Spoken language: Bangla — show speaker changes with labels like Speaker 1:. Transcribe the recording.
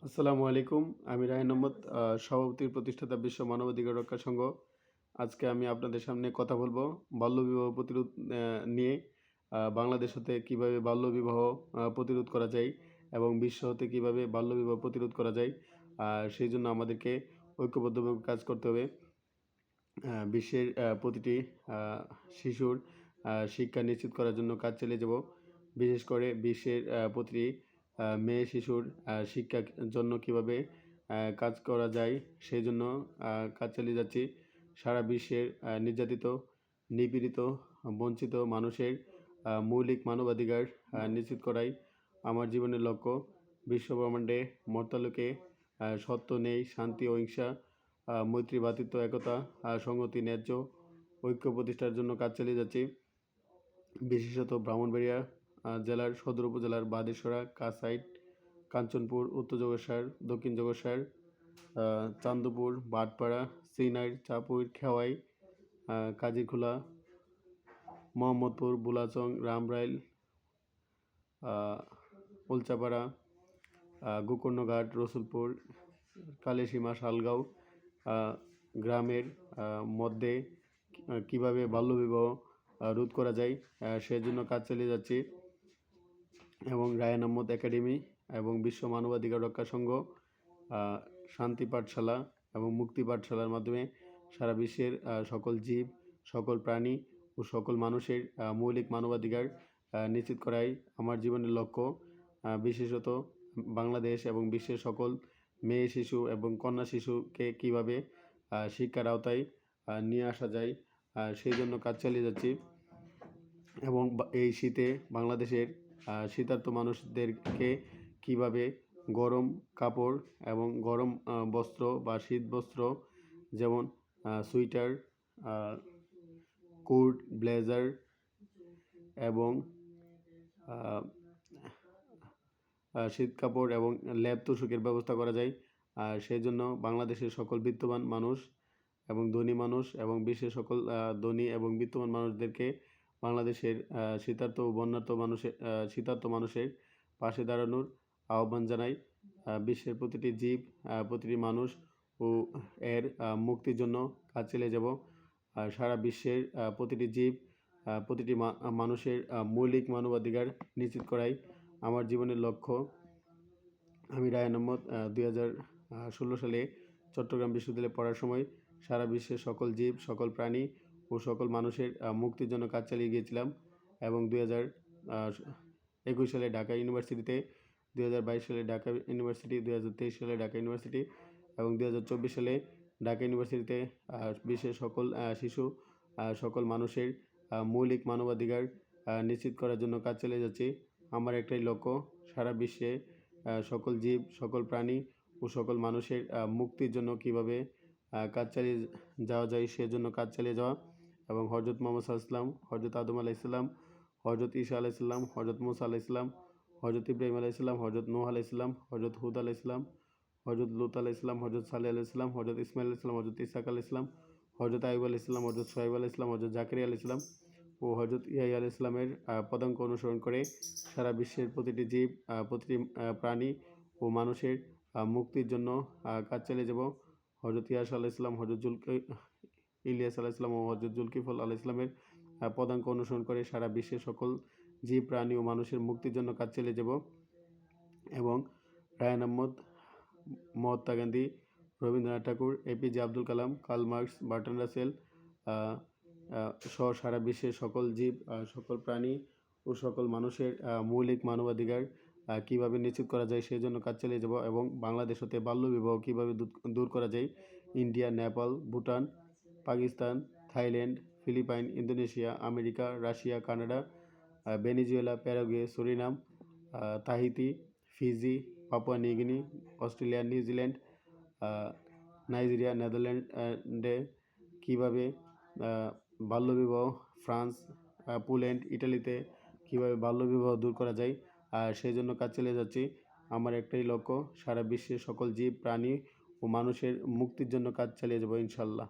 Speaker 1: আসসালামু আলাইকুম। আমি রায়হান আহমদ, সভাপতির প্রতিষ্ঠাতা বিশ্ব মানবাধিকার রক্ষা সংঘ। আজকে আমি আপনাদের সামনে কথা বলবো বাল্যবিবাহ প্রতিরোধ নিয়ে। বাংলাদেশ হতে কীভাবে বাল্যবিবাহ প্রতিরোধ করা যায় এবং বিশ্ব হতে কীভাবে বাল্যবিবাহ প্রতিরোধ করা যায়, সেই জন্য আমাদেরকে ঐক্যবদ্ধভাবে কাজ করতে হবে। বিশ্বের প্রতিটি শিশুর শিক্ষা নিশ্চিত করার জন্য কাজ চালিয়ে যাব। বিশেষ করে বিশ্বের প্রতিটি মেয়ে শিশুর শিক্ষার জন্য কীভাবে কাজ করা যায় সেই জন্য কাজ চালিয়ে যাচ্ছি। সারা বিশ্বের নির্যাতিত, নিপীড়িত, বঞ্চিত মানুষের মৌলিক মানবাধিকার নিশ্চিত করাই আমার জীবনের লক্ষ্য। বিশ্বব্রহ্মাণ্ডে মর্তালোকে সত্য নেই, শান্তি, অহিংসা, মৈত্রী, ভ্রাতৃত্ব, একতা, সংহতি, ন্যায্য ঐক্য প্রতিষ্ঠার জন্য কাজ চালিয়ে যাচ্ছি। বিশেষত ব্রাহ্মণবাড়িয়া জেলার সদর উপজেলার বাদেশ্বরা, কাসাইট, কাঞ্চনপুর, উত্তর জগৎসার, দক্ষিণ জগৎসার, চান্দপুর, বাটপাড়া, সিনাইর, চাপুর, খেওয়াই, কাজীখোলা, মোহাম্মদপুর, বুলাচং, রামরাইল, উলচাপাড়া, গোকর্ণঘাট, রসুলপুর, কালীসীমা, শালগাঁও গ্রামের মধ্যে কীভাবে বাল্যবিবাহ রোধ করা যায় সেজন্য কাজ চালিয়ে যাচ্ছি। এবং রায়হান আহমদ একাডেমি এবং বিশ্ব মানবাধিকার রক্ষা সংঘ, শান্তি পাঠশালা এবং মুক্তি পাঠশালার মাধ্যমে সারা বিশ্বের সকল জীব, সকল প্রাণী ও সকল মানুষের মৌলিক মানবাধিকার নিশ্চিত করাই আমার জীবনের লক্ষ্য। বিশেষত বাংলাদেশ এবং বিশ্বের সকল মেয়ে শিশু এবং কন্যা শিশুকে কীভাবে শিক্ষার আওতায় নিয়ে আসা যায় সেই জন্য কাজ চালিয়ে যাচ্ছি। এবং এই শীতে বাংলাদেশের শীতার্ত মানুষদেরকে কীভাবে গরম কাপড় এবং গরম বস্ত্র বা শীত বস্ত্র যেমন সোয়েটার, কোট, ব্লেজার এবং শীত কাপড় এবং ল্যাব তোশকের ব্যবস্থা করা যায়, সেই জন্য বাংলাদেশের সকল বিত্তবান মানুষ এবং ধনী মানুষ এবং বিশ্বের সকল ধনী এবং বিত্তবান মানুষদেরকে বাংলাদেশের শীতার্ত ও শীতার্ত মানুষের পাশে দাঁড়ানোর আহ্বান জানাই। বিশ্বের প্রতিটি জীব, প্রতিটি মানুষ ও এর মুক্তির জন্য কাজ চালিয়ে যাব। সারা বিশ্বের প্রতিটি জীব, প্রতিটি মানুষের মৌলিক মানবাধিকার নিশ্চিত করাই আমার জীবনের লক্ষ্য। আমি রায়হান আহমদ 2016 সালে চট্টগ্রাম বিশ্ববিদ্যালয়ে পড়ার সময় সারা বিশ্বের সকল জীব, সকল প্রাণী ও সকল মানুষের মুক্তির জন্য কাজ চালিয়ে গিয়েছিলাম। এবং 2021 সালে ঢাকা ইউনিভার্সিটিতে, 2022 সালে ঢাকা ইউনিভার্সিটি, 2023 সালে ঢাকা ইউনিভার্সিটি এবং 2024 সালে ঢাকা ইউনিভার্সিটিতে বিশ্বের সকল শিশু, সকল মানুষের মৌলিক মানবাধিকার নিশ্চিত করার জন্য কাজ চালিয়ে যাচ্ছি। আমার একটাই লক্ষ্য, সারা বিশ্বে সকল জীব, সকল প্রাণী ও সকল মানুষের মুক্তির জন্য কীভাবে কাজ চালিয়ে যাওয়া যায় সেজন্য কাজ চালিয়ে যাওয়া। এবং হজরত মুহাম্মদ সাল্লাল্লাহু আলাইহি ওয়াসাল্লাম, হজরত আদম আলাইহিসসালাম, হজরত ঈসা আলাইহিসসালাম, হজরত মুসা আলাইহিসসালাম, হজরত ইব্রাহিম আলাইহিসসালাম, হজরত নূহ আলাইহিসসালাম, হজরত হুদ আলাইহিসসালাম, হজরত লূত আলাইহিসসালাম, হজরত সালেহ আলাইহিসসালাম, হজরত ইসমাইল আলাইহিসসালাম, হজরত ইসহাক আলাইহিসসালাম, হজরত আইয়ুব আলাইহিসসালাম, হজরত সোহাইব আলাইহিসসালাম, হজরত জাকারিয়া আলাইহিসসালাম ও হজরত ইয়াহইয়া আলাইহিসসালামের পদাঙ্ক অনুসরণ করে সারা বিশ্বের প্রতিটি জীব, প্রতিটি প্রাণী ও মানুষের মুক্তির জন্য কাজ চালিয়ে যাব। হজরত ইয়াস আলাইহিসসালাম, হজরত ইলিয়াস আলাইহিসসালাম ও হজরত জুলকিফল আলাইহিসসালামের পদাঙ্ক অনুসরণ করে সারা বিশ্বের সকল জীব, প্রাণী ও মানুষের মুক্তির জন্য কাজ চালিয়ে যাব। এবং রায়হান আহমদ, মহাত্মা গান্ধী, রবীন্দ্রনাথ ঠাকুর, APJ Abdul Kalam, Karl Marx, Bertrand Rasel সহ সারা বিশ্বের সকল জীব, সকল প্রাণী ও সকল মানুষের মৌলিক মানবাধিকার কীভাবে নিশ্চিত করা যায় সেই জন্য কাজ চালিয়ে যাব। এবং বাংলাদেশ হতে বাল্যবিবাহ কীভাবে দূর করা যায় India, Nepal, Bhutan, Pakistan, Thailand, Philippine, Indonesia, America, Russia, Canada, Venezuela, Paraguay, Suriname, Tahiti, Fiji, Papua New Guinea, Australia, New Zealand, Nigeria, নেদারল্যান্ডে কীভাবে বাল্যবিবাহ, ফ্রান্স, পোল্যান্ড, ইটালিতে কীভাবে বাল্যবিবাহ দূর করা যায় সেই জন্য কাজ চালিয়ে যাচ্ছি। আমার একটাই লক্ষ্য, সারা বিশ্বের সকল জীব, প্রাণী ও মানুষের মুক্তির জন্য কাজ চালিয়ে যাব ইনশাল্লাহ।